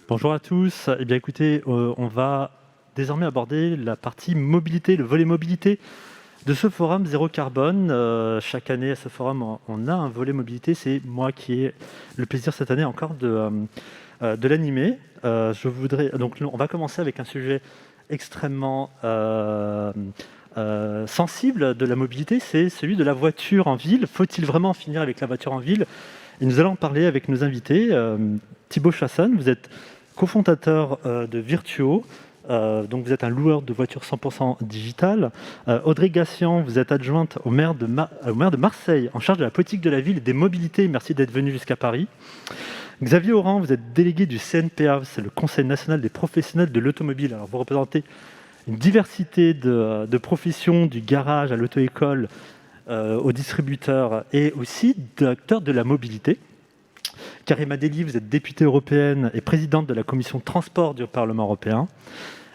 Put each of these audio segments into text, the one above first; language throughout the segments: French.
Bonjour à tous. Eh bien, écoutez, on va désormais aborder la partie mobilité, le volet mobilité de ce forum Zéro Carbone. Chaque année, à ce forum, on a un volet mobilité. C'est moi qui ai le plaisir cette année encore de l'animer. On va commencer avec un sujet extrêmement sensible de la mobilité, c'est celui de la voiture en ville. Faut-il vraiment finir avec la voiture en ville? Et nous allons en parler avec nos invités. Thibaut Chassagne, vous êtes cofondateur de Virtuo, donc vous êtes un loueur de voitures 100% digital. Audrey Gassian, vous êtes adjointe au maire de Marseille, en charge de la politique de la ville et des mobilités. Merci d'être venu jusqu'à Paris. Xavier Oran, vous êtes délégué du CNPA, c'est le Conseil national des professionnels de l'automobile. Alors vous représentez une diversité de professions, du garage à l'auto-école, aux distributeurs et aussi d'acteurs de la mobilité. Karima Delli, vous êtes députée européenne et présidente de la commission transport du Parlement européen.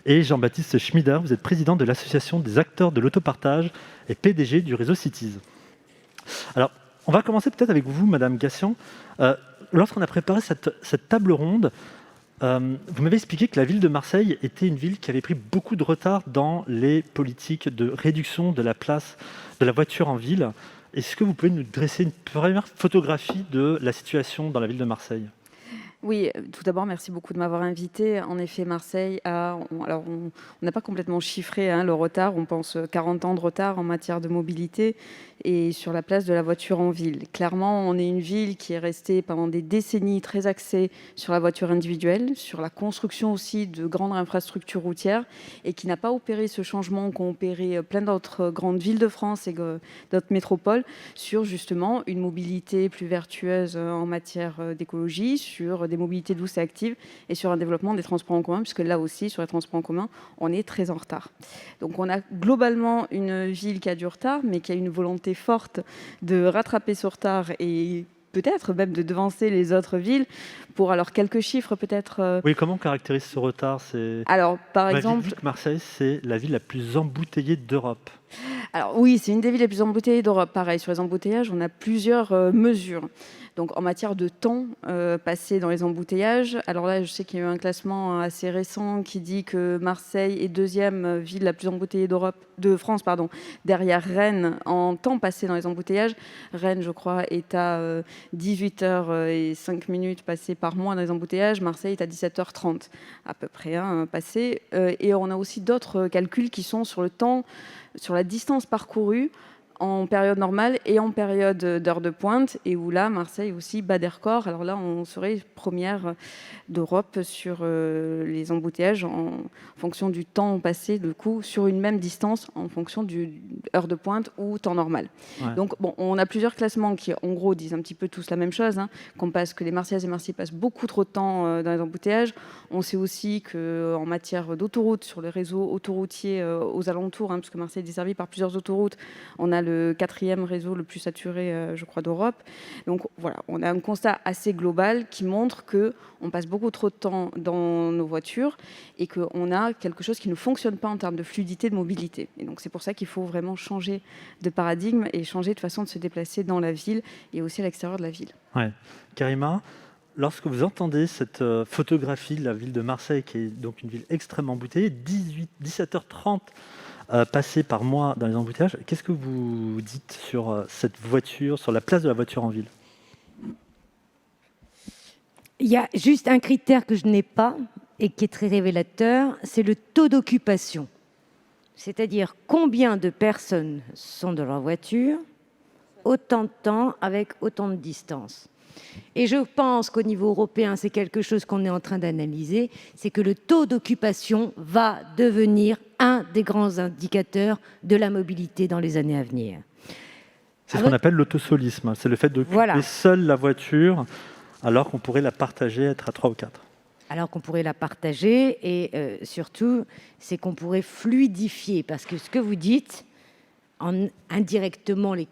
Et Jean-Baptiste Schmider, vous êtes président de l'association des acteurs de l'autopartage et PDG du réseau Cities. Alors, on va commencer peut-être avec vous, Madame Gassian. Lorsqu'on a préparé cette table ronde, vous m'avez expliqué que la ville de Marseille était une ville qui avait pris beaucoup de retard dans les politiques de réduction de la place de la voiture en ville. Est-ce que vous pouvez nous dresser une première photographie de la situation dans la ville de Marseille ? Oui, tout d'abord, merci beaucoup de m'avoir invité. En effet, Marseille on n'a pas complètement chiffré le retard. On pense 40 ans de retard en matière de mobilité et sur la place de la voiture en ville. Clairement, on est une ville qui est restée pendant des décennies très axée sur la voiture individuelle, sur la construction aussi de grandes infrastructures routières et qui n'a pas opéré ce changement qu'ont opéré plein d'autres grandes villes de France et d'autres métropoles sur justement une mobilité plus vertueuse en matière d'écologie, sur des mobilités douces et actives et sur un développement des transports en commun, puisque là aussi, sur les transports en commun, on est très en retard. Donc on a globalement une ville qui a du retard, mais qui a une volonté forte de rattraper ce retard et peut-être même de devancer les autres villes. Pour alors quelques chiffres peut-être. Oui, comment on caractérise ce retard? Alors par Vous m'aviez exemple, dit que Marseille, c'est la ville la plus embouteillée d'Europe. alors oui, c'est une des villes les plus embouteillées d'Europe. Pareil, sur les embouteillages, on a plusieurs mesures. Donc en matière de temps passé dans les embouteillages, alors là, je sais qu'il y a eu un classement assez récent qui dit que Marseille est deuxième ville la plus embouteillée de France, derrière Rennes en temps passé dans les embouteillages. Rennes, je crois, est à 18h05 passées par mois dans les embouteillages. Marseille est à 17h30 à peu près passé. Et on a aussi d'autres calculs qui sont sur le temps, sur la distance parcourue en période normale et en période d'heure de pointe, et où là, Marseille aussi bat des records. Alors là, on serait première d'Europe sur les embouteillages en fonction du temps passé, du coup, sur une même distance en fonction du heure de pointe ou temps normal. Ouais. Donc, bon, on a plusieurs classements qui, en gros, disent un petit peu tous la même chose, que les Marseillaises et Marseillais passent beaucoup trop de temps dans les embouteillages. On sait aussi qu'en matière d'autoroutes, sur le réseau autoroutier aux alentours, puisque Marseille est desservie par plusieurs autoroutes, on a le 4e réseau le plus saturé, je crois, d'Europe. Donc voilà, on a un constat assez global qui montre qu'on passe beaucoup trop de temps dans nos voitures et qu'on a quelque chose qui ne fonctionne pas en termes de fluidité de mobilité. Et donc c'est pour ça qu'il faut vraiment changer de paradigme et changer de façon de se déplacer dans la ville et aussi à l'extérieur de la ville. Ouais. Karima, lorsque vous entendez cette photographie de la ville de Marseille, qui est donc une ville extrêmement embouteillée, 17h30 passées par mois dans les embouteillages, qu'est-ce que vous dites sur cette voiture, sur la place de la voiture en ville? Il y a juste un critère que je n'ai pas et qui est très révélateur, c'est le taux d'occupation. C'est-à-dire combien de personnes sont dans leur voiture, autant de temps avec autant de distance. Et je pense qu'au niveau européen, c'est quelque chose qu'on est en train d'analyser, c'est que le taux d'occupation va devenir un des grands indicateurs de la mobilité dans les années à venir. C'est ce qu'on appelle l'autosolisme, c'est le fait d'occuper seule la voiture alors qu'on pourrait la partager, être à 3 ou 4. Alors qu'on pourrait la partager et surtout, c'est qu'on pourrait fluidifier, parce que ce que vous dites, indirectement, les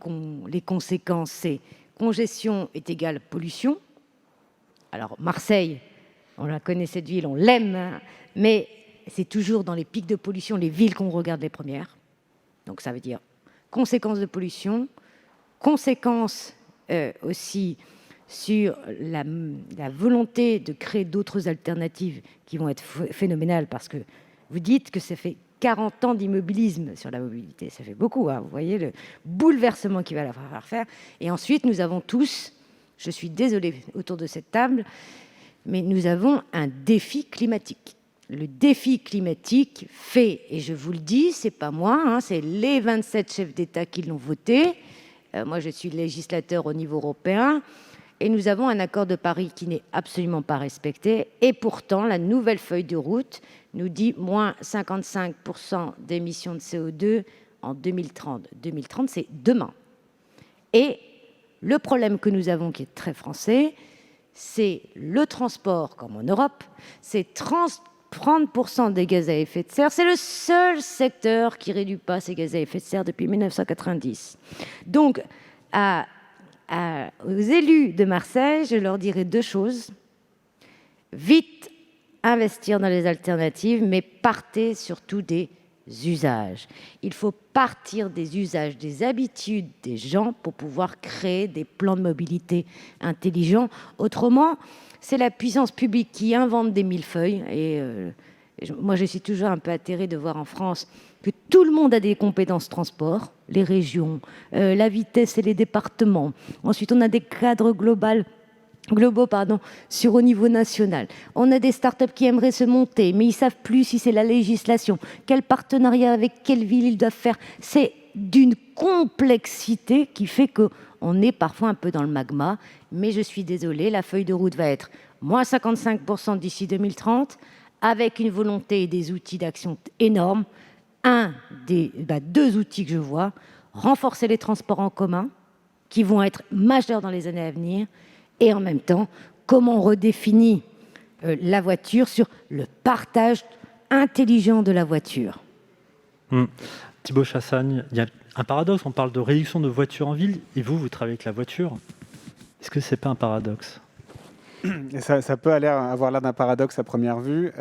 conséquences, c'est congestion est égale pollution. Alors Marseille, on la connaît cette ville, on l'aime, mais c'est toujours dans les pics de pollution les villes qu'on regarde les premières. Donc ça veut dire conséquences de pollution, conséquences aussi sur la volonté de créer d'autres alternatives qui vont être phénoménales, parce que vous dites que ça fait 40 ans d'immobilisme sur la mobilité. Ça fait beaucoup, hein. Vous voyez le bouleversement qu'il va falloir faire. Et ensuite, nous avons tous, je suis désolée autour de cette table, mais nous avons un défi climatique. Le défi climatique fait, et je vous le dis, c'est pas moi, hein, c'est les 27 chefs d'État qui l'ont voté. Moi, je suis législateur au niveau européen. Et nous avons un accord de Paris qui n'est absolument pas respecté. Et pourtant, la nouvelle feuille de route nous dit moins 55% d'émissions de CO2 en 2030. 2030, c'est demain. Et le problème que nous avons, qui est très français, c'est le transport, comme en Europe, c'est 30% des gaz à effet de serre. C'est le seul secteur qui ne réduit pas ses gaz à effet de serre depuis 1990. Donc, aux élus de Marseille, je leur dirais deux choses. Vite investir dans les alternatives, mais partez surtout des usages. Il faut partir des usages, des habitudes des gens pour pouvoir créer des plans de mobilité intelligents. Autrement, c'est la puissance publique qui invente des millefeuilles. Moi, je suis toujours un peu atterrée de voir en France que tout le monde a des compétences transport, les régions, la vitesse et les départements. Ensuite, on a des cadres globaux sur au niveau national. On a des startups qui aimeraient se monter, mais ils ne savent plus si c'est la législation, quel partenariat avec quelle ville ils doivent faire. C'est d'une complexité qui fait qu'on est parfois un peu dans le magma. Mais je suis désolée, la feuille de route va être moins 55% d'ici 2030, avec une volonté et des outils d'action énormes. Deux outils que je vois, renforcer les transports en commun, qui vont être majeurs dans les années à venir, et en même temps, comment on redéfinit la voiture sur le partage intelligent de la voiture. Thibaut Chassagne, il y a un paradoxe, on parle de réduction de voitures en ville, et vous travaillez avec la voiture. Est-ce que ce n'est pas un paradoxe ? Ça peut avoir l'air d'un paradoxe à première vue.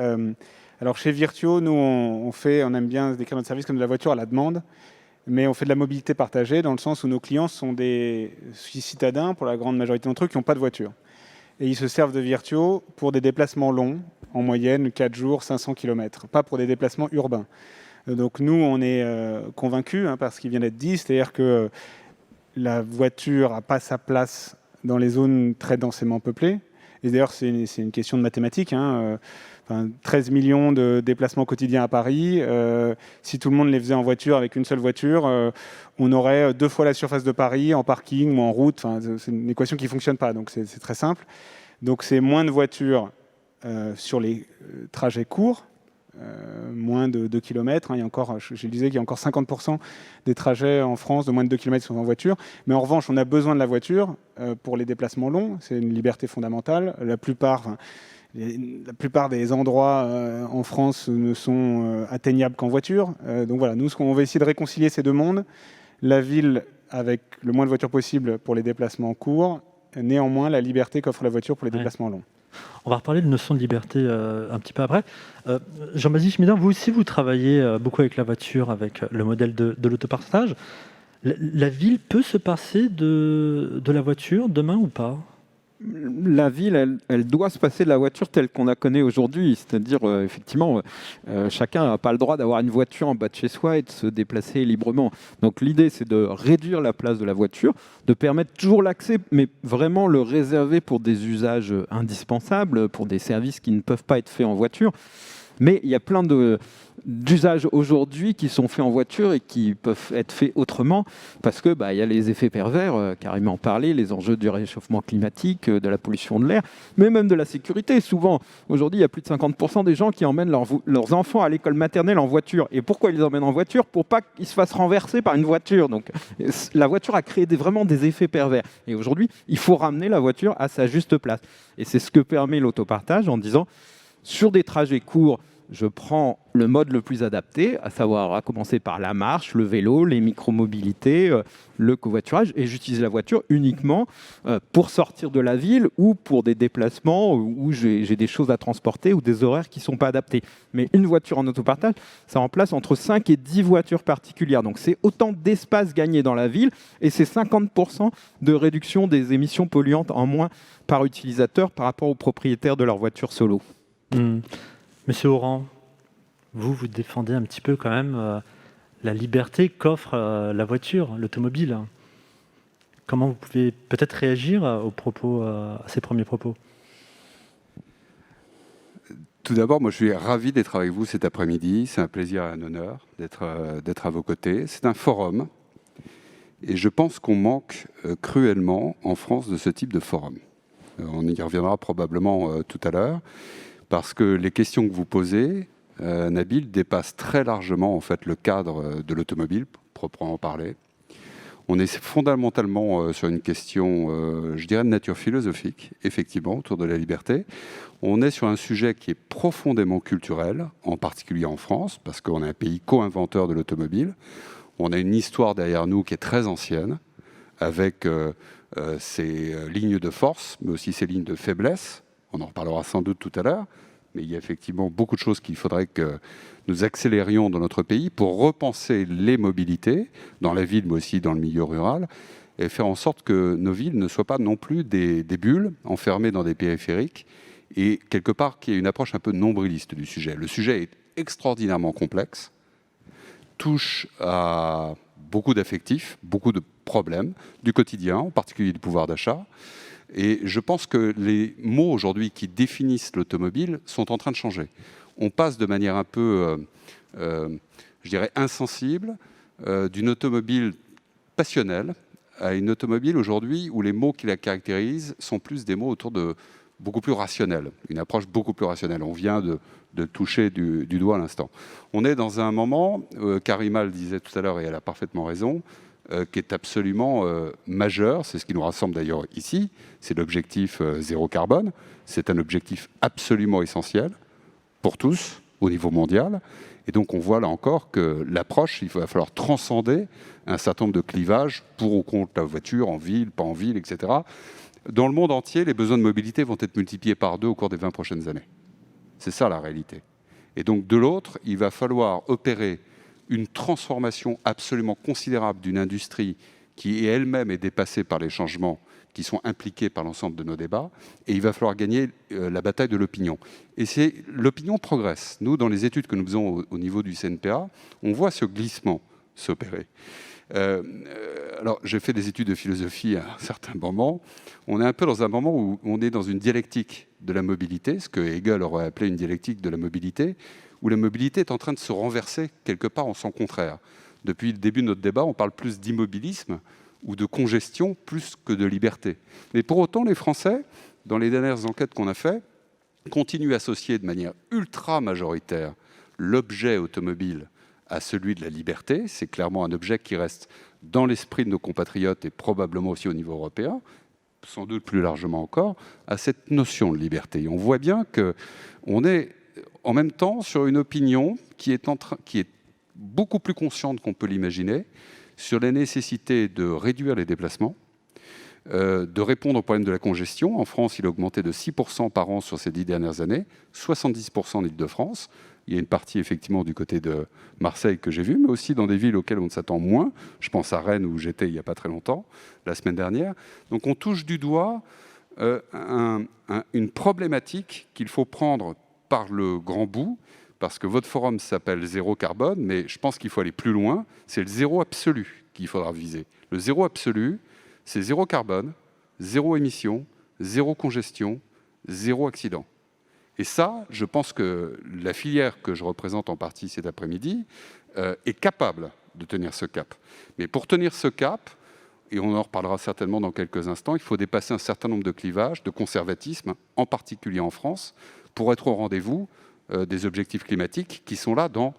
Alors chez Virtuo, nous, on aime bien décrire notre service comme de la voiture à la demande, mais on fait de la mobilité partagée dans le sens où nos clients sont des citadins, pour la grande majorité d'entre eux, qui n'ont pas de voiture. Et ils se servent de Virtuo pour des déplacements longs, en moyenne 4 jours, 500 km, pas pour des déplacements urbains. Donc nous, on est convaincus, par ce qui vient d'être dit, c'est-à-dire que la voiture n'a pas sa place dans les zones très densément peuplées. Et d'ailleurs, c'est une question de mathématiques. 13 millions de déplacements quotidiens à Paris. Si tout le monde les faisait en voiture, avec une seule voiture, on aurait 2 fois la surface de Paris en parking ou en route. C'est une équation qui ne fonctionne pas, donc c'est très simple. Donc c'est moins de voitures sur les trajets courts, moins de 2 km. Je disais qu'il y a encore 50% des trajets en France de moins de 2 km qui sont en voiture. Mais en revanche, on a besoin de la voiture pour les déplacements longs. C'est une liberté fondamentale. La plupart des endroits en France ne sont atteignables qu'en voiture. Donc voilà, nous, on va essayer de réconcilier ces deux mondes. La ville avec le moins de voitures possible pour les déplacements courts, néanmoins la liberté qu'offre la voiture pour les déplacements longs. On va reparler de notion de liberté un petit peu après. Jean-Baptiste Schmieder, vous aussi, vous travaillez beaucoup avec la voiture, avec le modèle de l'autopartage. La ville peut se passer de la voiture demain ou pas ? La ville, elle doit se passer de la voiture telle qu'on la connaît aujourd'hui. C'est-à-dire, effectivement, chacun n'a pas le droit d'avoir une voiture en bas de chez soi et de se déplacer librement. Donc l'idée, c'est de réduire la place de la voiture, de permettre toujours l'accès, mais vraiment le réserver pour des usages indispensables, pour des services qui ne peuvent pas être faits en voiture. Mais il y a plein d'usages aujourd'hui qui sont faits en voiture et qui peuvent être faits autrement parce que y a les effets pervers, carrément parlé, les enjeux du réchauffement climatique, de la pollution de l'air, mais même de la sécurité. Souvent, aujourd'hui, il y a plus de 50% des gens qui emmènent leurs enfants à l'école maternelle en voiture. Et pourquoi ils les emmènent en voiture ? Pour pas qu'ils se fassent renverser par une voiture. Donc, la voiture a créé vraiment des effets pervers. Et aujourd'hui, il faut ramener la voiture à sa juste place. Et c'est ce que permet l'autopartage en disant, sur des trajets courts, je prends le mode le plus adapté, à savoir à commencer par la marche, le vélo, les micromobilités, le covoiturage, et j'utilise la voiture uniquement pour sortir de la ville ou pour des déplacements où j'ai des choses à transporter ou des horaires qui ne sont pas adaptés. Mais une voiture en autopartage, ça remplace entre 5 et 10 voitures particulières. Donc c'est autant d'espace gagné dans la ville et c'est 50% de réduction des émissions polluantes en moins par utilisateur par rapport aux propriétaires de leur voiture solo. Monsieur Oran, vous défendez un petit peu quand même la liberté qu'offre la voiture, l'automobile. Comment vous pouvez peut-être réagir à ces premiers propos ? Tout d'abord, moi je suis ravi d'être avec vous cet après-midi. C'est un plaisir et un honneur d'être à vos côtés. C'est un forum et je pense qu'on manque cruellement en France de ce type de forum. On y reviendra probablement tout à l'heure parce que les questions que vous posez, Nabil, dépassent très largement en fait, le cadre de l'automobile, proprement parler. On est fondamentalement sur une question, je dirais, de nature philosophique, effectivement, autour de la liberté. On est sur un sujet qui est profondément culturel, en particulier en France, parce qu'on est un pays co-inventeur de l'automobile. On a une histoire derrière nous qui est très ancienne, avec ses lignes de force, mais aussi ses lignes de faiblesse. On en reparlera sans doute tout à l'heure. Mais il y a effectivement beaucoup de choses qu'il faudrait que nous accélérions dans notre pays pour repenser les mobilités, dans la ville, mais aussi dans le milieu rural, et faire en sorte que nos villes ne soient pas non plus des bulles enfermées dans des périphériques, et quelque part qu'il y ait une approche un peu nombriliste du sujet. Le sujet est extraordinairement complexe, touche à beaucoup d'affectifs, beaucoup de problèmes du quotidien, en particulier du pouvoir d'achat. Et je pense que les mots aujourd'hui qui définissent l'automobile sont en train de changer. On passe de manière un peu, je dirais, insensible, d'une automobile passionnelle à une automobile aujourd'hui où les mots qui la caractérisent sont plus des mots autour de beaucoup plus rationnels, une approche beaucoup plus rationnelle. On vient de toucher du doigt à l'instant. On est dans un moment, Karima le disait tout à l'heure et elle a parfaitement raison, qui est absolument majeur. C'est ce qui nous rassemble d'ailleurs ici. C'est l'objectif zéro carbone. C'est un objectif absolument essentiel pour tous au niveau mondial. Et donc on voit là encore que l'approche, il va falloir transcender un certain nombre de clivages pour ou contre la voiture, en ville, pas en ville, etc. Dans le monde entier, les besoins de mobilité vont être multipliés par 2 au cours des 20 prochaines années. C'est ça la réalité. Et donc de l'autre, il va falloir opérer une transformation absolument considérable d'une industrie qui elle-même est dépassée par les changements qui sont impliqués par l'ensemble de nos débats, et il va falloir gagner la bataille de l'opinion. Et l'opinion progresse. Nous, dans les études que nous faisons au niveau du CNPA, on voit ce glissement s'opérer. Alors, j'ai fait des études de philosophie à un certain moment. On est un peu dans un moment où on est dans une dialectique de la mobilité, ce que Hegel aurait appelé une dialectique de la mobilité, où la mobilité est en train de se renverser quelque part en son contraire. Depuis le début de notre débat, on parle plus d'immobilisme ou de congestion plus que de liberté. Mais pour autant, les Français, dans les dernières enquêtes qu'on a faites, continuent à associer de manière ultra majoritaire l'objet automobile à celui de la liberté. C'est clairement un objet qui reste dans l'esprit de nos compatriotes et probablement aussi au niveau européen, sans doute plus largement encore, à cette notion de liberté. Et on voit bien qu'on est en même temps sur une opinion qui est beaucoup plus consciente qu'on peut l'imaginer sur la nécessité de réduire les déplacements, de répondre au problème de la congestion. En France, il a augmenté de 6% par an sur ces 10 dernières années, 70% en Île-de-France. Il y a une partie effectivement du côté de Marseille que j'ai vue, mais aussi dans des villes auxquelles on s'attend moins. Je pense à Rennes où j'étais il n'y a pas très longtemps, la semaine dernière. Donc on touche du doigt une problématique qu'il faut prendre par le grand bout, parce que votre forum s'appelle Zéro Carbone, mais je pense qu'il faut aller plus loin. C'est le zéro absolu qu'il faudra viser. Le zéro absolu, c'est zéro carbone, zéro émission, zéro congestion, zéro accident. Et ça, je pense que la filière que je représente en partie cet après-midi est capable de tenir ce cap. Mais pour tenir ce cap, et on en reparlera certainement dans quelques instants, il faut dépasser un certain nombre de clivages, de conservatisme, en particulier en France, pour être au rendez-vous des objectifs climatiques qui sont là dans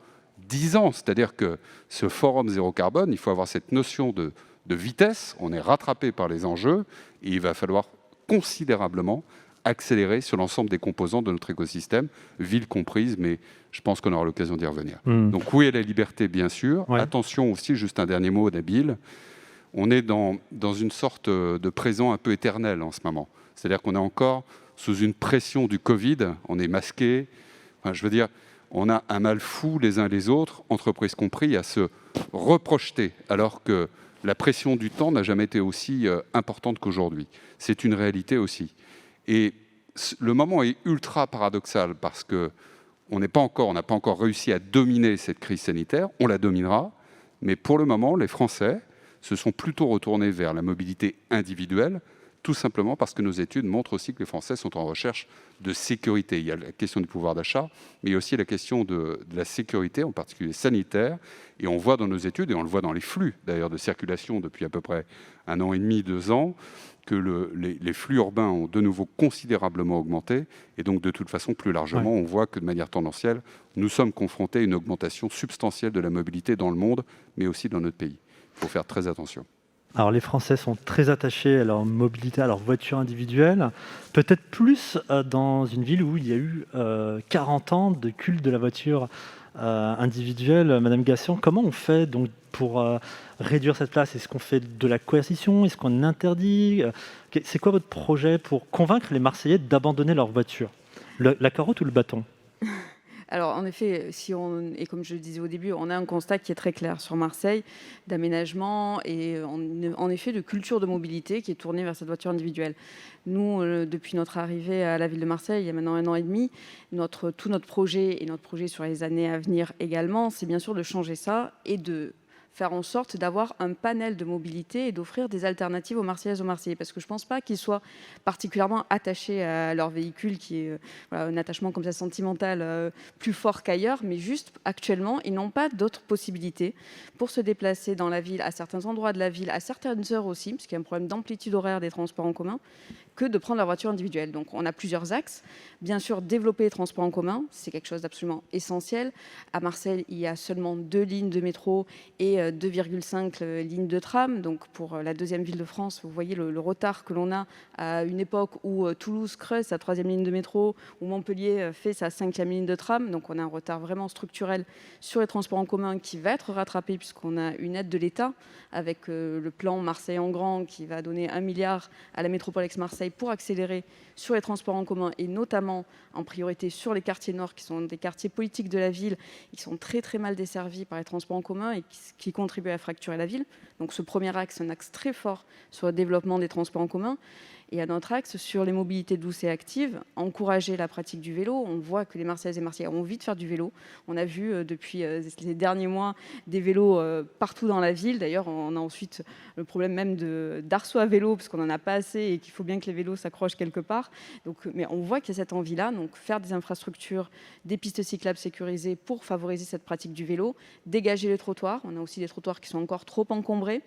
10 ans. C'est-à-dire que ce forum zéro carbone, il faut avoir cette notion de vitesse. On est rattrapé par les enjeux et il va falloir considérablement accélérer sur l'ensemble des composants de notre écosystème, ville comprise, mais je pense qu'on aura l'occasion d'y revenir. Donc oui à la liberté, bien sûr. Ouais. Attention aussi, juste un dernier mot, Nabil, on est dans une sorte de présent un peu éternel en ce moment. C'est-à-dire qu'on est encore sous une pression du Covid, on est masqué. Enfin, je veux dire, on a un mal fou les uns les autres, entreprises compris, à se reprojeter, alors que la pression du temps n'a jamais été aussi importante qu'aujourd'hui. C'est une réalité aussi. Et le moment est ultra paradoxal parce qu'on n'a pas encore réussi à dominer cette crise sanitaire. On la dominera, mais pour le moment, les Français se sont plutôt retournés vers la mobilité individuelle, tout simplement parce que nos études montrent aussi que les Français sont en recherche de sécurité. Il y a la question du pouvoir d'achat, mais il y a aussi la question de la sécurité, en particulier sanitaire. Et on voit dans nos études, et on le voit dans les flux d'ailleurs de circulation depuis à peu près 1 an et demi, 2 ans, que les flux urbains ont de nouveau considérablement augmenté. Et donc, de toute façon, plus largement, on voit que de manière tendancielle, nous sommes confrontés à une augmentation substantielle de la mobilité dans le monde, mais aussi dans notre pays. Il faut faire très attention. Alors les Français sont très attachés à leur mobilité, à leur voiture individuelle, peut-être plus dans une ville où il y a eu 40 ans de culte de la voiture individuelle. Madame Gassion, comment on fait donc pour réduire cette place? Est-ce qu'on fait de la coercition? Est-ce qu'on interdit? C'est quoi votre projet pour convaincre les Marseillais d'abandonner leur voiture? La carotte ou le bâton? Alors, en effet, et comme je le disais au début, on a un constat qui est très clair sur Marseille, d'aménagement et en effet de culture de mobilité qui est tournée vers cette voiture individuelle. Nous, depuis notre arrivée à la ville de Marseille, il y a maintenant 1 an et demi, tout notre projet et notre projet sur les années à venir également, c'est bien sûr de changer ça et de faire en sorte d'avoir un panel de mobilité et d'offrir des alternatives aux Marseillaises et aux Marseillais. Parce que je ne pense pas qu'ils soient particulièrement attachés à leur véhicule, qui est un attachement comme ça sentimental plus fort qu'ailleurs, mais juste actuellement, ils n'ont pas d'autres possibilités pour se déplacer dans la ville, à certains endroits de la ville, à certaines heures aussi, parce qu'il y a un problème d'amplitude horaire des transports en commun, que de prendre leur voiture individuelle. Donc on a plusieurs axes. Bien sûr, développer les transports en commun, c'est quelque chose d'absolument essentiel. À Marseille, il y a seulement 2 lignes de métro et 2,5 lignes de tram. Donc pour la deuxième ville de France, vous voyez le retard que l'on a à une époque où Toulouse creuse sa 3e ligne de métro, où Montpellier fait sa 5e ligne de tram. Donc on a un retard vraiment structurel sur les transports en commun qui va être rattrapé puisqu'on a une aide de l'État avec le plan Marseille en grand qui va donner 1 milliard à la métropole Aix-Marseille pour accélérer sur les transports en commun et notamment en priorité sur les quartiers nord qui sont des quartiers politiques de la ville qui sont très très mal desservis par les transports en commun et qui contribuent à fracturer la ville. Donc ce premier axe, un axe très fort sur le développement des transports en commun. Et à notre axe sur les mobilités douces et actives, encourager la pratique du vélo. On voit que les Marseillaises et Marseillais ont envie de faire du vélo. On a vu depuis les derniers mois des vélos partout dans la ville. D'ailleurs, on a ensuite le problème même d'arceaux à vélo, parce qu'on n'en a pas assez et qu'il faut bien que les vélos s'accrochent quelque part. Donc, mais on voit qu'il y a cette envie-là. Donc faire des infrastructures, des pistes cyclables sécurisées pour favoriser cette pratique du vélo, dégager les trottoirs. On a aussi des trottoirs qui sont encore trop encombrés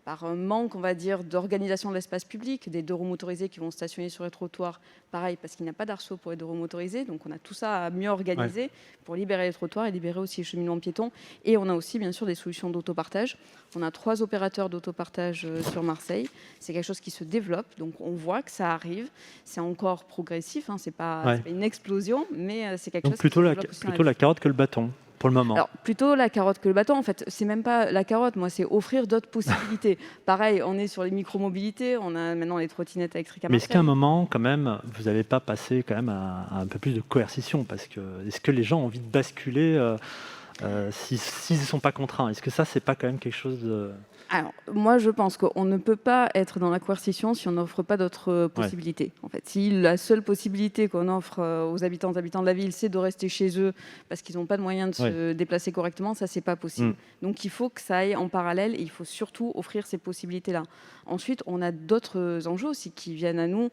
par un manque, on va dire, d'organisation de l'espace public, des 2 roues motorisés qui vont stationner sur les trottoirs, pareil, parce qu'il n'y a pas d'arceaux pour les 2 roues motorisés, donc on a tout ça à mieux organiser pour libérer les trottoirs et libérer aussi les cheminements piétons. Et on a aussi, bien sûr, des solutions d'autopartage. On a 3 opérateurs d'autopartage sur Marseille. C'est quelque chose qui se développe, donc on voit que ça arrive. C'est encore progressif, hein, c'est pas une explosion, mais c'est quelque chose plutôt qui se développe aussi plutôt la carotte que le bâton. Pour le moment. Alors, plutôt la carotte que le bâton. En fait, c'est même pas la carotte, moi, c'est offrir d'autres possibilités. Pareil, on est sur les micro-mobilités, on a maintenant les trottinettes électriques à Marseille. Mais est-ce qu'à un moment, quand même, vous n'allez pas passer quand même à un peu plus de coercition? Parce que est-ce que les gens ont envie de basculer s'ils ne sont pas contraints? Est-ce que ça, c'est pas quand même quelque chose de... Alors, moi, je pense qu'on ne peut pas être dans la coercition si on n'offre pas d'autres possibilités. En fait, si la seule possibilité qu'on offre aux habitants de la ville, c'est de rester chez eux parce qu'ils n'ont pas de moyens de se déplacer correctement, ça, c'est pas possible. Donc, il faut que ça aille en parallèle et il faut surtout offrir ces possibilités-là. Ensuite, on a d'autres enjeux aussi qui viennent à nous,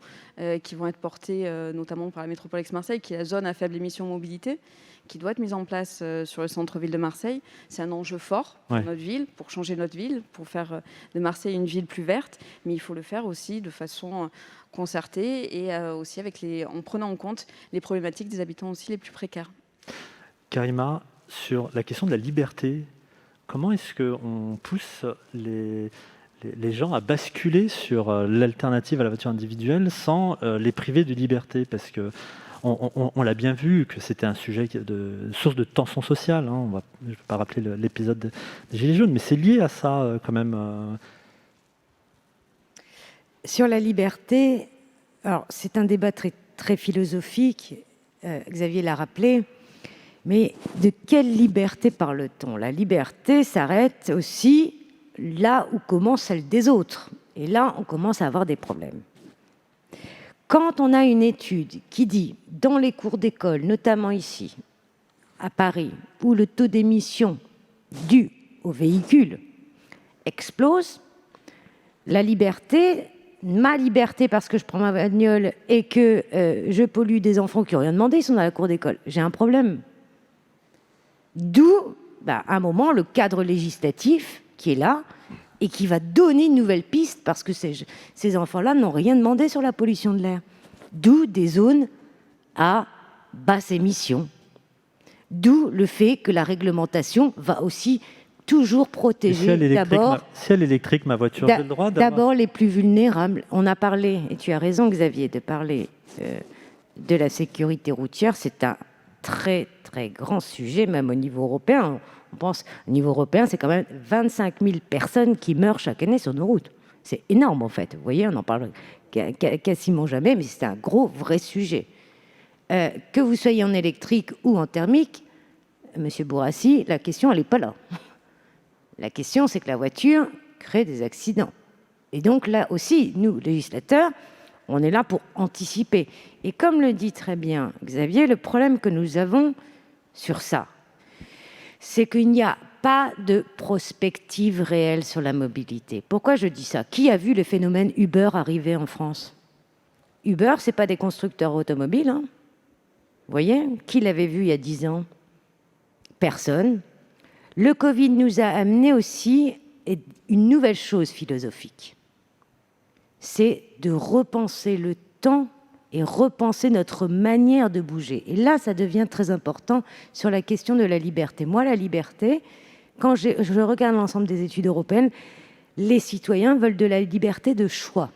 qui vont être portés notamment par la métropole Aix-Marseille, qui est la zone à faible émission mobilité, qui doit être mise en place sur le centre-ville de Marseille. C'est un enjeu fort pour notre ville, pour changer notre ville, pour faire de Marseille une ville plus verte, mais il faut le faire aussi de façon concertée et aussi en prenant en compte les problématiques des habitants aussi les plus précaires. Karima, sur la question de la liberté, comment est-ce qu'on pousse les les gens à basculer sur l'alternative à la voiture individuelle sans les priver de liberté, parce que on l'a bien vu que c'était un sujet de source de tension sociale. Hein. Je ne vais pas rappeler l'épisode des Gilets jaunes, mais c'est lié à ça quand même. Sur la liberté, alors c'est un débat très, très philosophique, Xavier l'a rappelé, mais de quelle liberté parle-t-on? La liberté s'arrête aussi là où commence celle des autres. Et là, on commence à avoir des problèmes. Quand on a une étude qui dit, dans les cours d'école, notamment ici, à Paris, où le taux d'émission dû aux véhicules explose, la liberté, ma liberté parce que je prends ma bagnole et que je pollue des enfants qui n'ont rien demandé, ils sont dans la cour d'école, j'ai un problème. D'où, à un moment, le cadre législatif qui est là et qui va donner une nouvelle piste parce que ces enfants-là n'ont rien demandé sur la pollution de l'air. D'où des zones à basse émission. D'où le fait que la réglementation va aussi toujours protéger d'abord... Si elle est électrique, ma voiture, j'ai le droit d'avoir... D'abord les plus vulnérables. On a parlé, et tu as raison Xavier, de parler de la sécurité routière. C'est un très très grand sujet, même au niveau européen. On pense, au niveau européen, c'est quand même 25 000 personnes qui meurent chaque année sur nos routes. C'est énorme, en fait. Vous voyez, on n'en parle quasiment jamais, mais c'est un gros, vrai sujet. Que vous soyez en électrique ou en thermique, Monsieur Bourassi, la question, elle n'est pas là. La question, c'est que la voiture crée des accidents. Et donc, là aussi, nous, législateurs, on est là pour anticiper. Et comme le dit très bien Xavier, le problème que nous avons sur ça, c'est qu'il n'y a pas de prospective réelle sur la mobilité. Pourquoi je dis ça? Qui a vu le phénomène Uber arriver en France? Uber, ce n'est pas des constructeurs automobiles. Hein. Vous voyez? Qui l'avait vu il y a 10 ans? Personne. Le Covid nous a amené aussi une nouvelle chose philosophique. C'est de repenser le temps et repenser notre manière de bouger. Et là, ça devient très important sur la question de la liberté. Moi, la liberté, quand je regarde l'ensemble des études européennes, les citoyens veulent de la liberté de choix.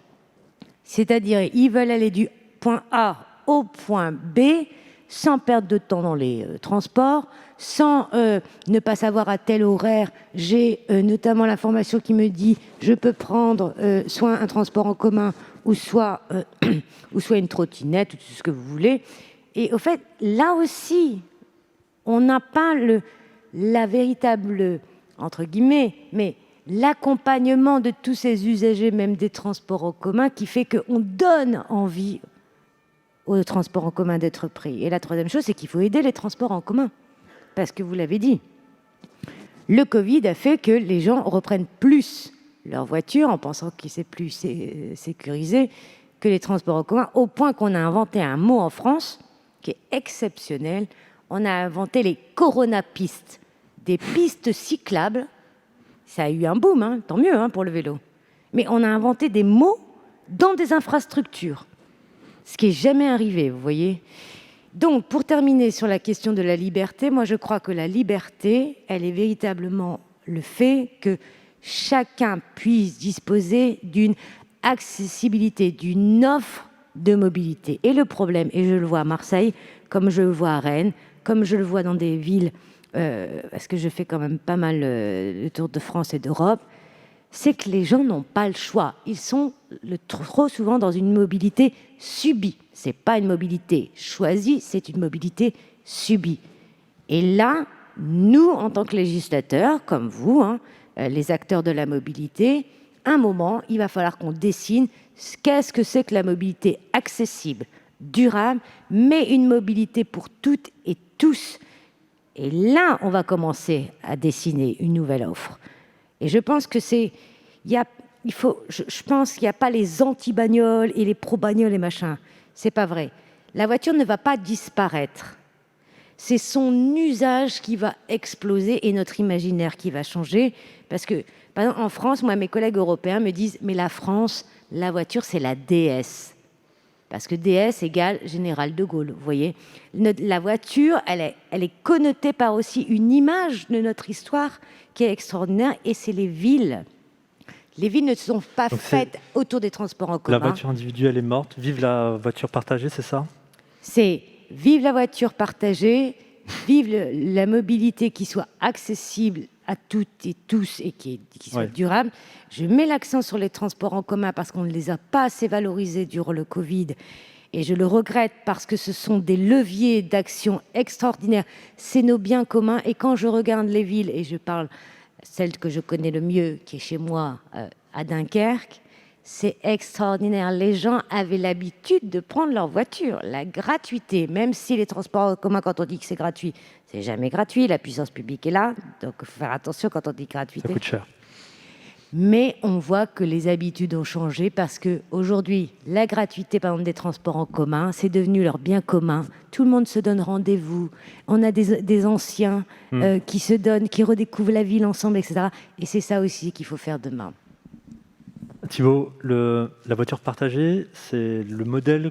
C'est-à-dire, ils veulent aller du point A au point B sans perdre de temps dans les transports, sans ne pas savoir à tel horaire. J'ai notamment l'information qui me dit je peux prendre soit un transport en commun ou soit une trottinette ou tout ce que vous voulez. Et au fait, là aussi, on n'a pas la véritable, entre guillemets, mais l'accompagnement de tous ces usagers, même des transports en commun, qui fait qu'on donne envie aux transports en commun d'être pris. Et la troisième chose, c'est qu'il faut aider les transports en commun. Parce que vous l'avez dit, le Covid a fait que les gens reprennent plus leur voiture en pensant que c'est plus sécurisé que les transports en commun, au point qu'on a inventé un mot en France qui est exceptionnel. On a inventé les coronapistes, des pistes cyclables. Ça a eu un boom, hein, tant mieux pour le vélo. Mais on a inventé des mots dans des infrastructures, ce qui n'est jamais arrivé, vous voyez. Donc, pour terminer sur la question de la liberté, moi je crois que la liberté, elle est véritablement le fait que chacun puisse disposer d'une accessibilité, d'une offre de mobilité. Et le problème, et je le vois à Marseille, comme je le vois à Rennes, comme je le vois dans des villes, parce que je fais quand même pas mal le tour de France et d'Europe, c'est que les gens n'ont pas le choix. Ils sont trop souvent dans une mobilité subie. Ce n'est pas une mobilité choisie, c'est une mobilité subie. Et là, nous, en tant que législateurs, comme vous, les acteurs de la mobilité, à un moment, il va falloir qu'on dessine qu'est-ce que c'est que la mobilité accessible, durable, mais une mobilité pour toutes et tous. Et là, on va commencer à dessiner une nouvelle offre. Et je pense que je pense qu'il n'y a pas les anti-bagnoles et les pro-bagnoles et machin. C'est pas vrai. La voiture ne va pas disparaître. C'est son usage qui va exploser et notre imaginaire qui va changer. Parce que, par exemple, en France, moi, mes collègues européens me disent « Mais la France, la voiture, c'est la DS. » Parce que DS égale Général de Gaulle, vous voyez. La voiture, elle est connotée par aussi une image de notre histoire qui est extraordinaire, et c'est les villes. Les villes ne sont pas Donc c'est- faites autour des transports en La commun. voiture individuelle est morte, vive la voiture partagée, c'est ça? C'est vive la voiture partagée, vive la mobilité qui soit accessible à toutes et tous et qui soit Ouais. durable. Je mets l'accent sur les transports en commun parce qu'on ne les a pas assez valorisés durant le Covid. Et je le regrette parce que ce sont des leviers d'action extraordinaires. C'est nos biens communs. Et quand je regarde les villes, et je parle celle que je connais le mieux, qui est chez moi, à Dunkerque, c'est extraordinaire. Les gens avaient l'habitude de prendre leur voiture. La gratuité, même si les transports en commun, quand on dit que c'est gratuit, c'est jamais gratuit. La puissance publique est là, donc il faut faire attention quand on dit Ça gratuité. coûte cher. Mais on voit que les habitudes ont changé parce qu'aujourd'hui, la gratuité, par exemple, des transports en commun, c'est devenu leur bien commun. Tout le monde se donne rendez-vous. On a des anciens qui se donnent, qui redécouvrent la ville ensemble, etc. Et c'est ça aussi qu'il faut faire demain. Thibaut, la voiture partagée, c'est le modèle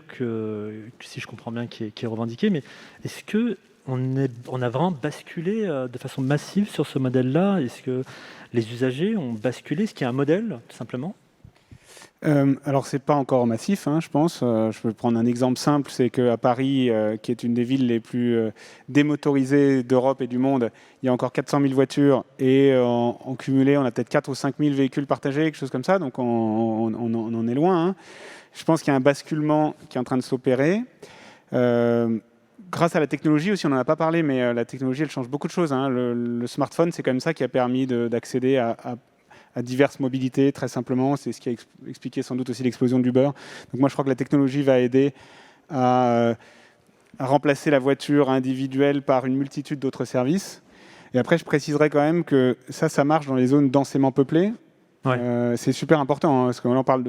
si je comprends bien, qui est revendiqué. Mais est-ce qu'on a vraiment basculé de façon massive sur ce modèle-là? Est-ce que les usagers ont basculé? Est-ce qu'il y a un modèle, tout simplement? Alors, c'est pas encore massif, hein, je pense. Je peux prendre un exemple simple, c'est qu'à Paris, qui est une des villes les plus démotorisées d'Europe et du monde, il y a encore 400 000 voitures et en cumulé, on a peut-être 4 ou 5 000 véhicules partagés, quelque chose comme ça, donc on en est loin. Hein. Je pense qu'il y a un basculement qui est en train de s'opérer. Grâce à la technologie aussi, on n'en a pas parlé, mais la technologie, elle change beaucoup de choses. Hein. Le smartphone, c'est comme ça qui a permis d'accéder à diverses mobilités, très simplement. C'est ce qui a expliqué sans doute aussi l'explosion de l'Uber. Donc moi, je crois que la technologie va aider à remplacer la voiture individuelle par une multitude d'autres services. Et après, je préciserai quand même que ça marche dans les zones densément peuplées. Ouais. C'est super important, hein, parce qu'on parle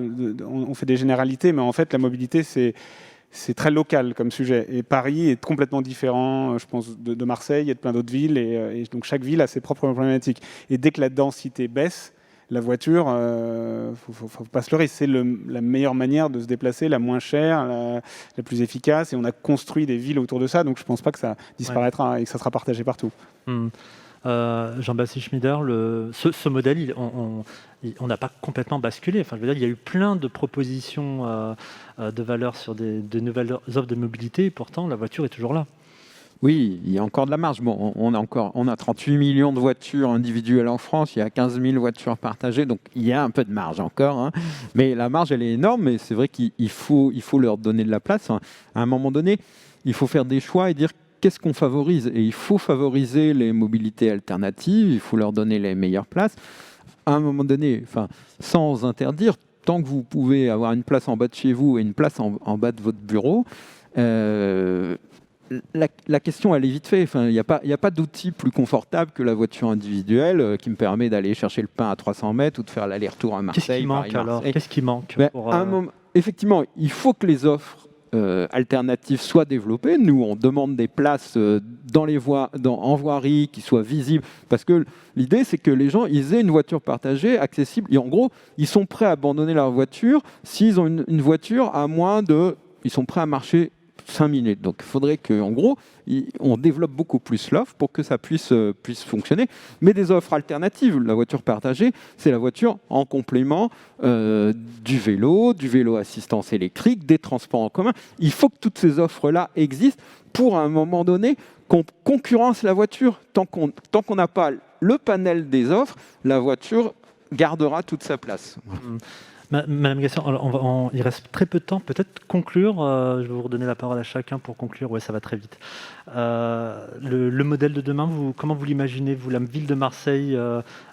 on fait des généralités, mais en fait, la mobilité, c'est très local comme sujet. Et Paris est complètement différent, je pense, de Marseille et de plein d'autres villes. Et donc, chaque ville a ses propres problématiques. Et dès que la densité baisse, la voiture, faut pas se leurrer, c'est la meilleure manière de se déplacer, la moins chère, la plus efficace. Et on a construit des villes autour de ça, donc je ne pense pas que ça disparaîtra et que ça sera partagé partout. Jean-Baptiste Schmieder, ce modèle, on n'a pas complètement basculé. Enfin, je veux dire, il y a eu plein de propositions de valeur sur de nouvelles offres de mobilité, et pourtant la voiture est toujours là. Oui, il y a encore de la marge. Bon, on a 38 millions de voitures individuelles en France, il y a 15 000 voitures partagées, donc il y a un peu de marge encore. Hein. Mais la marge, elle est énorme, mais c'est vrai qu'il faut leur donner de la place. Hein. À un moment donné, il faut faire des choix et dire qu'est-ce qu'on favorise. Et il faut favoriser les mobilités alternatives, il faut leur donner les meilleures places. À un moment donné, sans interdire, tant que vous pouvez avoir une place en bas de chez vous et une place en bas de votre bureau, la question, elle est vite faite. Il n'y a pas d'outil plus confortable que la voiture individuelle qui me permet d'aller chercher le pain à 300 mètres ou de faire l'aller-retour à Marseille. Qu'est-ce qui manque alors? Qu'est-ce qui manque Effectivement, il faut que les offres alternatives soient développées. Nous, on demande des places en voirie qui soient visibles, parce que l'idée, c'est que les gens ils aient une voiture partagée, accessible, et en gros, ils sont prêts à abandonner leur voiture s'ils ont une voiture à moins de... Ils sont prêts à marcher 5 minutes. Donc, il faudrait qu'en gros, on développe beaucoup plus l'offre pour que ça puisse fonctionner. Mais des offres alternatives, la voiture partagée, c'est la voiture en complément du vélo assistance électrique, des transports en commun. Il faut que toutes ces offres-là existent pour, à un moment donné, qu'on concurrence la voiture. Tant qu'on n'a pas le panel des offres, la voiture gardera toute sa place. Madame Gassion, il reste très peu de temps. Peut-être conclure. Je vais vous redonner la parole à chacun pour conclure. Ouais, ça va très vite. Le modèle de demain, comment vous l'imaginez, vous, la ville de Marseille,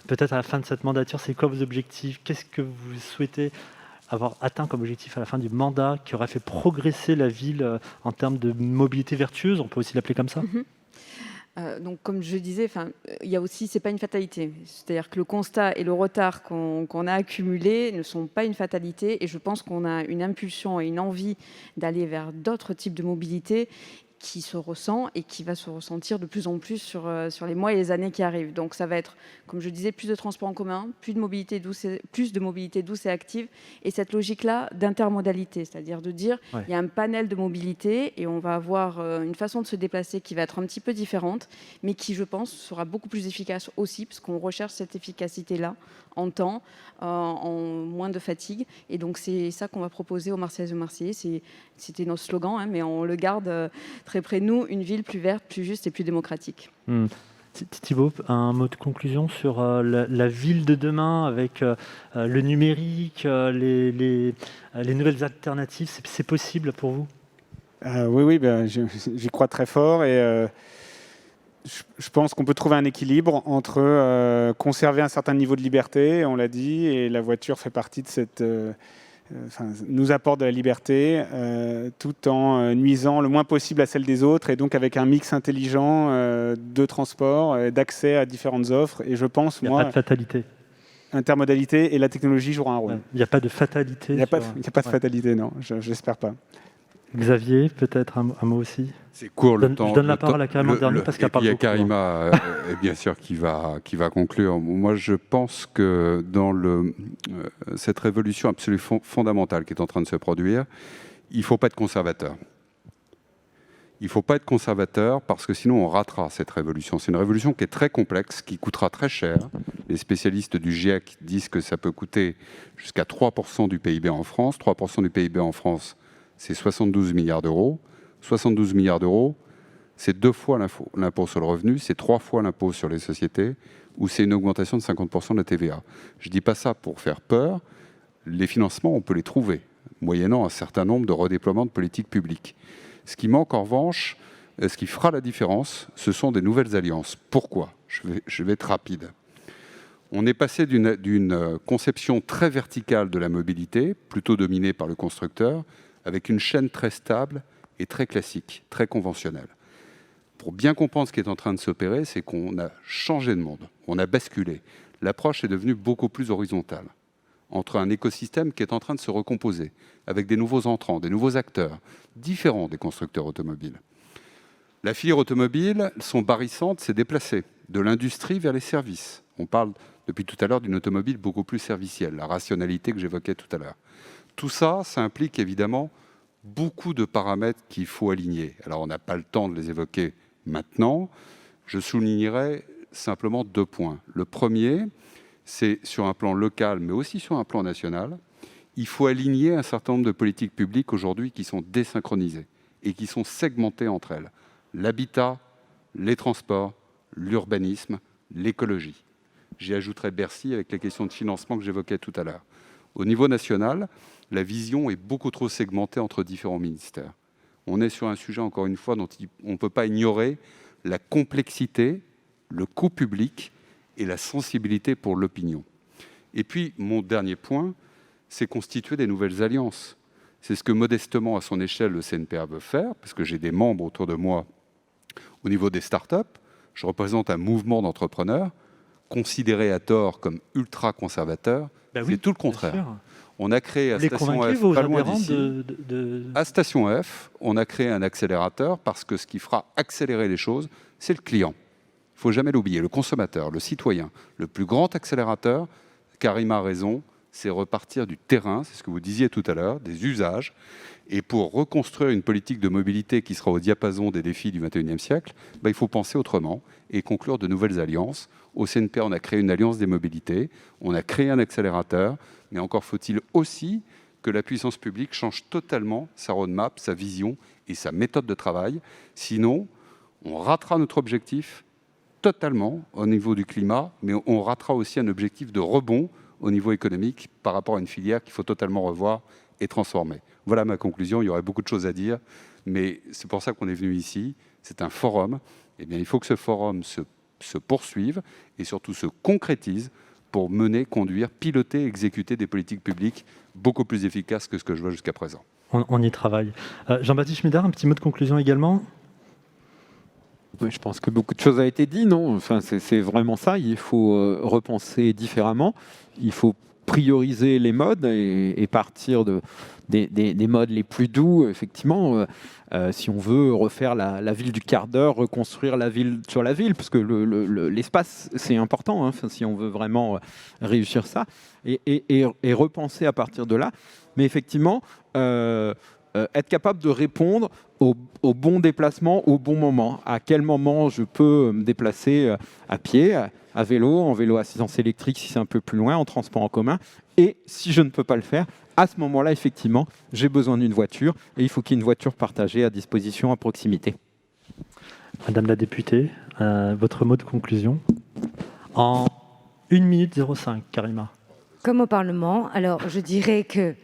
peut-être à la fin de cette mandature, c'est quoi vos objectifs? Qu'est-ce que vous souhaitez avoir atteint comme objectif à la fin du mandat qui aurait fait progresser la ville en termes de mobilité vertueuse? On peut aussi l'appeler comme ça. Donc, comme je disais, il y a aussi, c'est pas une fatalité. C'est-à-dire que le constat et le retard qu'on a accumulés ne sont pas une fatalité. Et je pense qu'on a une impulsion et une envie d'aller vers d'autres types de mobilité qui se ressent et qui va se ressentir de plus en plus sur les mois et les années qui arrivent. Donc ça va être, comme je disais, plus de transports en commun, plus de mobilité douce et active, et cette logique-là d'intermodalité, c'est-à-dire de dire il y a un panel de mobilité et on va avoir une façon de se déplacer qui va être un petit peu différente, mais qui, je pense, sera beaucoup plus efficace aussi, parce qu'on recherche cette efficacité-là en temps, en moins de fatigue. Et donc c'est ça qu'on va proposer aux Marseillaises et aux Marseillais. C'était notre slogan, mais on le garde très près de nous, une ville plus verte, plus juste et plus démocratique. Thibaut, un mot de conclusion sur la ville de demain avec le numérique, les nouvelles alternatives, c'est possible pour vous? Oui, j'y crois très fort et je pense qu'on peut trouver un équilibre entre conserver un certain niveau de liberté, on l'a dit, et la voiture fait partie de cette... nous apporte de la liberté tout en nuisant le moins possible à celle des autres, et donc avec un mix intelligent de transport, d'accès à différentes offres. Et je pense, Il n'y a pas de fatalité. Intermodalité et la technologie joueront un rôle. Il n'y a pas de fatalité. Il n'y a pas de fatalité, non, j'espère pas. Xavier, peut-être un mot aussi. C'est court le temps. Je donne la parole à Karima dernier parce qu'elle parle beaucoup. Il y a Karima, bien sûr, qui va conclure. Moi, je pense que dans cette révolution absolument fondamentale qui est en train de se produire, il ne faut pas être conservateur. Il ne faut pas être conservateur parce que sinon on ratera cette révolution. C'est une révolution qui est très complexe, qui coûtera très cher. Les spécialistes du GIEC disent que ça peut coûter jusqu'à 3% du PIB en France. 3% du PIB en France, c'est 72 milliards d'euros. 72 milliards d'euros, c'est 2 fois l'impôt sur le revenu, c'est 3 fois l'impôt sur les sociétés, ou c'est une augmentation de 50% de la TVA. Je ne dis pas ça pour faire peur. Les financements, on peut les trouver, moyennant un certain nombre de redéploiements de politiques publiques. Ce qui manque en revanche, ce qui fera la différence, ce sont des nouvelles alliances. Pourquoi ? Je vais être rapide. On est passé d'une conception très verticale de la mobilité, plutôt dominée par le constructeur, avec une chaîne très stable et très classique, très conventionnelle. Pour bien comprendre ce qui est en train de s'opérer, c'est qu'on a changé de monde, on a basculé. L'approche est devenue beaucoup plus horizontale, entre un écosystème qui est en train de se recomposer, avec des nouveaux entrants, des nouveaux acteurs, différents des constructeurs automobiles. La filière automobile, son barrissante s'est déplacée de l'industrie vers les services. On parle depuis tout à l'heure d'une automobile beaucoup plus servicielle, la rationalité que j'évoquais tout à l'heure. Tout ça, ça implique évidemment beaucoup de paramètres qu'il faut aligner. Alors, on n'a pas le temps de les évoquer maintenant. Je soulignerai simplement 2 points. Le premier, c'est sur un plan local, mais aussi sur un plan national. Il faut aligner un certain nombre de politiques publiques aujourd'hui qui sont désynchronisées et qui sont segmentées entre elles. L'habitat, les transports, l'urbanisme, l'écologie. J'y ajouterai Bercy avec les questions de financement que j'évoquais tout à l'heure. Au niveau national, la vision est beaucoup trop segmentée entre différents ministères. On est sur un sujet, encore une fois, dont on ne peut pas ignorer la complexité, le coût public et la sensibilité pour l'opinion. Et puis, mon dernier point, c'est constituer des nouvelles alliances. C'est ce que, modestement, à son échelle, le CNPA veut faire, parce que j'ai des membres autour de moi au niveau des startups. Je représente un mouvement d'entrepreneurs considéré à tort comme ultra-conservateur. C'est tout le contraire. On a créé à Station F, pas loin d'ici, à Station F, on a créé un accélérateur parce que ce qui fera accélérer les choses, c'est le client. Il ne faut jamais l'oublier, le consommateur, le citoyen. Le plus grand accélérateur, Karima a raison, c'est repartir du terrain, c'est ce que vous disiez tout à l'heure, des usages. Et pour reconstruire une politique de mobilité qui sera au diapason des défis du XXIe siècle, il faut penser autrement et conclure de nouvelles alliances. Au CNPA, on a créé une alliance des mobilités, on a créé un accélérateur, mais encore faut-il aussi que la puissance publique change totalement sa roadmap, sa vision et sa méthode de travail. Sinon, on ratera notre objectif totalement au niveau du climat, mais on ratera aussi un objectif de rebond au niveau économique par rapport à une filière qu'il faut totalement revoir et transformer. Voilà ma conclusion. Il y aurait beaucoup de choses à dire, mais c'est pour ça qu'on est venu ici. C'est un forum. Eh bien, il faut que ce forum se poursuive et surtout se concrétise pour mener, conduire, piloter, exécuter des politiques publiques beaucoup plus efficaces que ce que je vois jusqu'à présent. On y travaille. Jean-Baptiste Schmieder, un petit mot de conclusion également. Oui, je pense que beaucoup de choses ont été dites, non ? Enfin, c'est vraiment ça. Il faut repenser différemment. Il faut prioriser les modes et partir des modes les plus doux, effectivement, si on veut refaire la ville du quart d'heure, reconstruire la ville sur la ville, parce que l'espace, c'est important, hein, si on veut vraiment réussir ça, et repenser à partir de là. Mais effectivement, être capable de répondre au bon déplacement, au bon moment. À quel moment je peux me déplacer à pied, à vélo, en vélo à assistance électrique si c'est un peu plus loin, en transport en commun. Et si je ne peux pas le faire, à ce moment-là, effectivement, j'ai besoin d'une voiture et il faut qu'il y ait une voiture partagée à disposition à proximité. Madame la députée, votre mot de conclusion en 1 minute 05, Karima. Comme au Parlement, alors je dirais que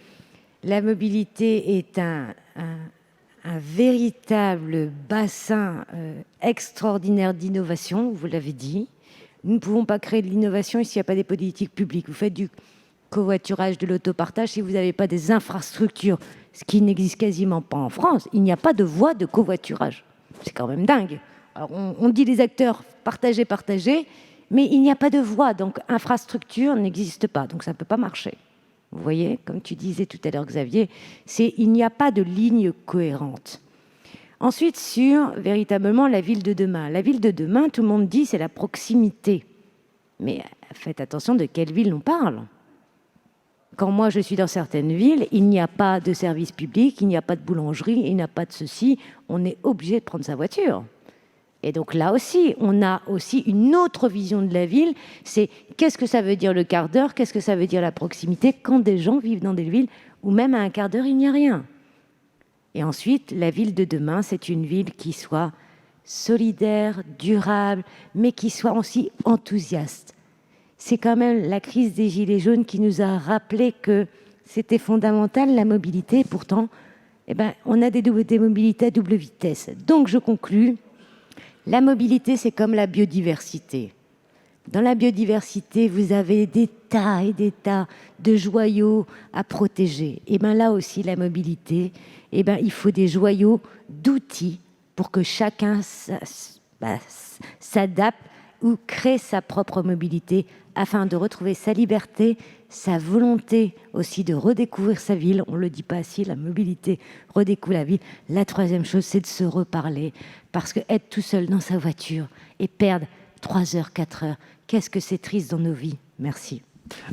la mobilité est un véritable bassin extraordinaire d'innovation, vous l'avez dit. Nous ne pouvons pas créer de l'innovation s'il n'y a pas des politiques publiques. Vous faites du covoiturage, de l'autopartage, si vous n'avez pas des infrastructures, ce qui n'existe quasiment pas en France, il n'y a pas de voie de covoiturage. C'est quand même dingue. Alors on dit les acteurs partagés, mais il n'y a pas de voie, donc infrastructure n'existe pas, donc ça ne peut pas marcher. Vous voyez, comme tu disais tout à l'heure, Xavier, il n'y a pas de ligne cohérente. Ensuite, sur véritablement la ville de demain. La ville de demain, tout le monde dit c'est la proximité. Mais faites attention de quelle ville on parle. Quand moi je suis dans certaines villes, il n'y a pas de service public, il n'y a pas de boulangerie, il n'y a pas de ceci. On est obligé de prendre sa voiture. Et donc là aussi, on a aussi une autre vision de la ville. C'est qu'est-ce que ça veut dire le quart d'heure, qu'est-ce que ça veut dire la proximité quand des gens vivent dans des villes où même à un quart d'heure, il n'y a rien. Et ensuite, la ville de demain, c'est une ville qui soit solidaire, durable, mais qui soit aussi enthousiaste. C'est quand même la crise des Gilets jaunes qui nous a rappelé que c'était fondamental, la mobilité. Pourtant, on a des mobilités à double vitesse. Donc, je conclus. La mobilité, c'est comme la biodiversité. Dans la biodiversité, vous avez des tas et des tas de joyaux à protéger. Et bien là aussi, la mobilité, il faut des joyaux d'outils pour que chacun s'adapte ou crée sa propre mobilité afin de retrouver sa liberté, sa volonté aussi de redécouvrir sa ville. On ne le dit pas assez, la mobilité redécouvre la ville. La troisième chose, c'est de se reparler. Parce que être tout seul dans sa voiture et perdre 3 heures, 4 heures, qu'est-ce que c'est triste dans nos vies. Merci.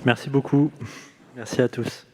Merci beaucoup. Merci à tous.